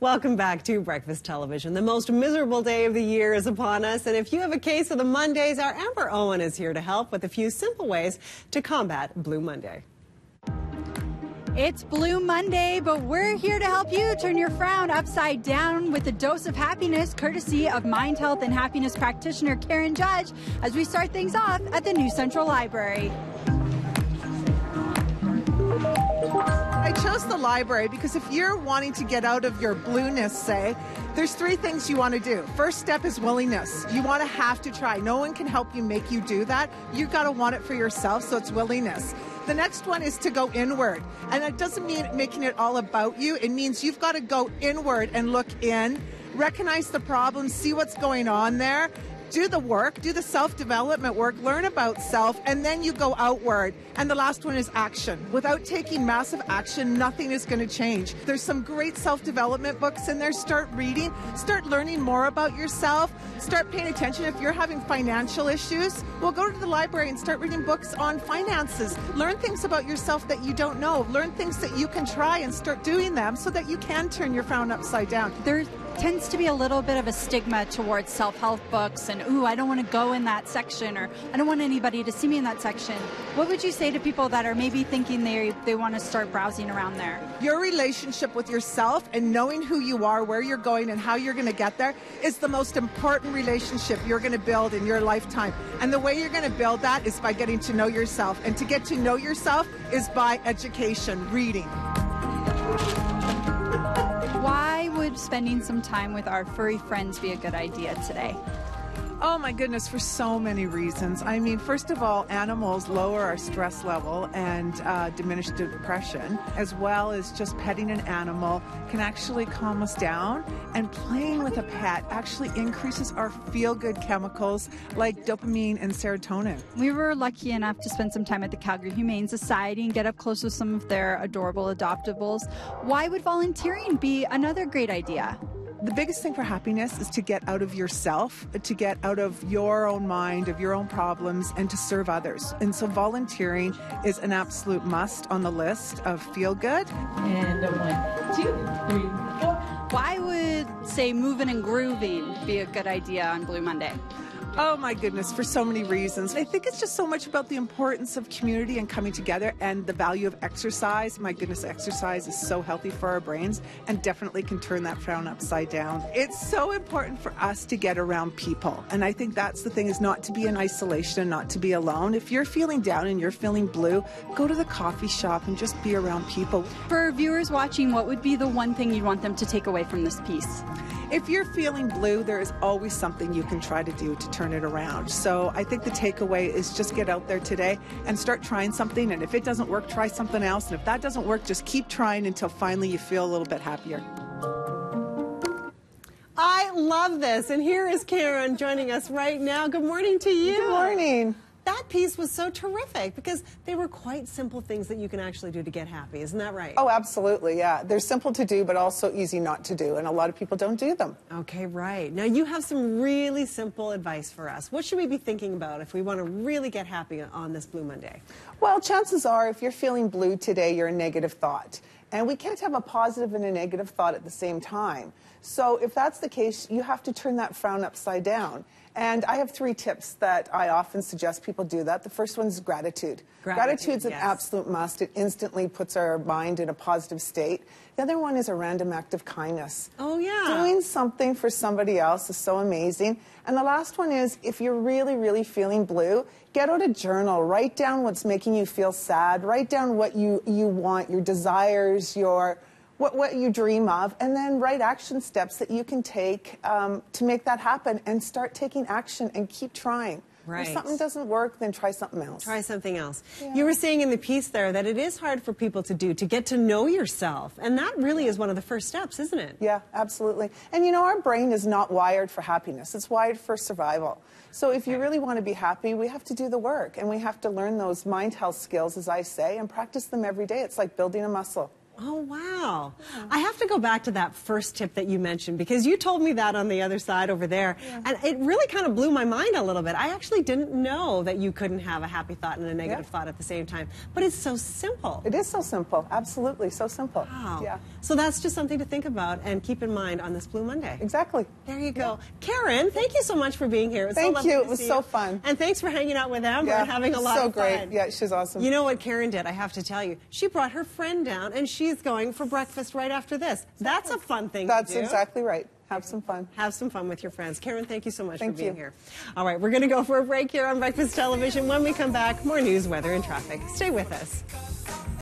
Welcome back to Breakfast Television. The most miserable day of the year is upon us, and if you have a case of the Mondays, our Amber Owen is here to help with a few simple ways to combat Blue Monday. It's Blue Monday, but we're here to help you turn your frown upside down with a dose of happiness, courtesy of mind health and happiness practitioner Karen Judge, as we start things off at the New Central Library. I chose the library because if you're wanting to get out of your blueness, say, there's three things you want to do. First step is willingness. You want to have to try. No one can help you make you do that. You've got to want it for yourself, so it's willingness. The next one is to go inward. And it doesn't mean making it all about you. It means you've got to go inward and look in, recognize the problem, see what's going on there. Do the work, do the self-development work, learn about self, and then you go outward. And the last one is action. Without taking massive action, nothing is going to change. There's some great self-development books in there. Start reading, start learning more about yourself, start paying attention. If you're having financial issues, well, go to the library and start reading books on finances. Learn things about yourself that you don't know. Learn things that you can try and start doing them so that you can turn your frown upside down. There tends to be a little bit of a stigma towards self-help books and, ooh, I don't want to go in that section, or I don't want anybody to see me in that section. What would you say to people that are maybe thinking they want to start browsing around there? Your relationship with yourself and knowing who you are, where you're going, and how you're going to get there is the most important relationship you're going to build in your lifetime. And the way you're going to build that is by getting to know yourself. And to get to know yourself is by education, reading. Why would spending some time with our furry friends be a good idea today? Oh my goodness, for so many reasons. I mean, first of all, animals lower our stress level and diminish depression, as well as just petting an animal can actually calm us down. And playing with a pet actually increases our feel-good chemicals like dopamine and serotonin. We were lucky enough to spend some time at the Calgary Humane Society and get up close with some of their adorable adoptables. Why would volunteering be another great idea? The biggest thing for happiness is to get out of yourself, to get out of your own mind, of your own problems, and to serve others. And so volunteering is an absolute must on the list of feel good. And 1, 2, 3, 4. Why would, say, moving and grooving be a good idea on Blue Monday? Oh my goodness, for so many reasons. I think it's just so much about the importance of community and coming together and the value of exercise. My goodness, exercise is so healthy for our brains and definitely can turn that frown upside down. It's so important for us to get around people. And I think that's the thing, is not to be in isolation and not to be alone. If you're feeling down and you're feeling blue, go to the coffee shop and just be around people. For viewers watching, what would be the one thing you'd want them to take away from this piece? If you're feeling blue, there is always something you can try to do to turn it around. So I think the takeaway is just get out there today and start trying something. And if it doesn't work, try something else. And if that doesn't work, just keep trying until finally you feel a little bit happier. I love this. And here is Karen joining us right now. Good morning to you. Good morning. That piece was so terrific because they were quite simple things that you can actually do to get happy. Isn't that right? Oh, absolutely, yeah. They're simple to do, but also easy not to do, and a lot of people don't do them. Okay, right. Now, you have some really simple advice for us. What should we be thinking about if we want to really get happy on this Blue Monday? Well, chances are, if you're feeling blue today, you're a negative thought. And we can't have a positive and a negative thought at the same time. So if that's the case, you have to turn that frown upside down. And I have 3 tips that I often suggest people do that. The first one is gratitude. Gratitude's an absolute must. It instantly puts our mind in a positive state. The other one is a random act of kindness. Oh, yeah. Doing something for somebody else is so amazing. And the last one is, if you're really, really feeling blue, get out a journal. Write down what's making you feel sad. Write down what you want, your desires, what you dream of, and then write action steps that you can take to make that happen, and start taking action and keep trying. Right. If something doesn't work, then try something else. Try something else. Yeah. You were saying in the piece there that it is hard for people to do, to get to know yourself. And that really is one of the first steps, isn't it? Yeah, absolutely. And you know, our brain is not wired for happiness. It's wired for survival. So if you really want to be happy, we have to do the work. And we have to learn those mind health skills, as I say, and practice them every day. It's like building a muscle. Oh, wow. I have to go back to that first tip that you mentioned because you told me that on the other side over there. And it really kind of blew my mind a little bit. I actually didn't know that you couldn't have a happy thought and a negative thought at the same time. But it's so simple. It is so simple. Absolutely. So simple. Wow. Yeah. So that's just something to think about and keep in mind on this Blue Monday. Exactly. There you go. Karen, thank you so much for being here. It was so Thank lovely you. to It was see so you. fun. And thanks for hanging out with Amber and having a lot of fun. So great. Yeah, she's awesome. You know what Karen did? I have to tell you. She brought her friend down, and she's going for breakfast right after this. That's a fun thing to do. That's exactly right. Have some fun. Have some fun with your friends. Karen, thank you so much for Thank being you. here. All right, we're going to go for a break here on Breakfast Television. When we come back, more news, weather, and traffic. Stay with us.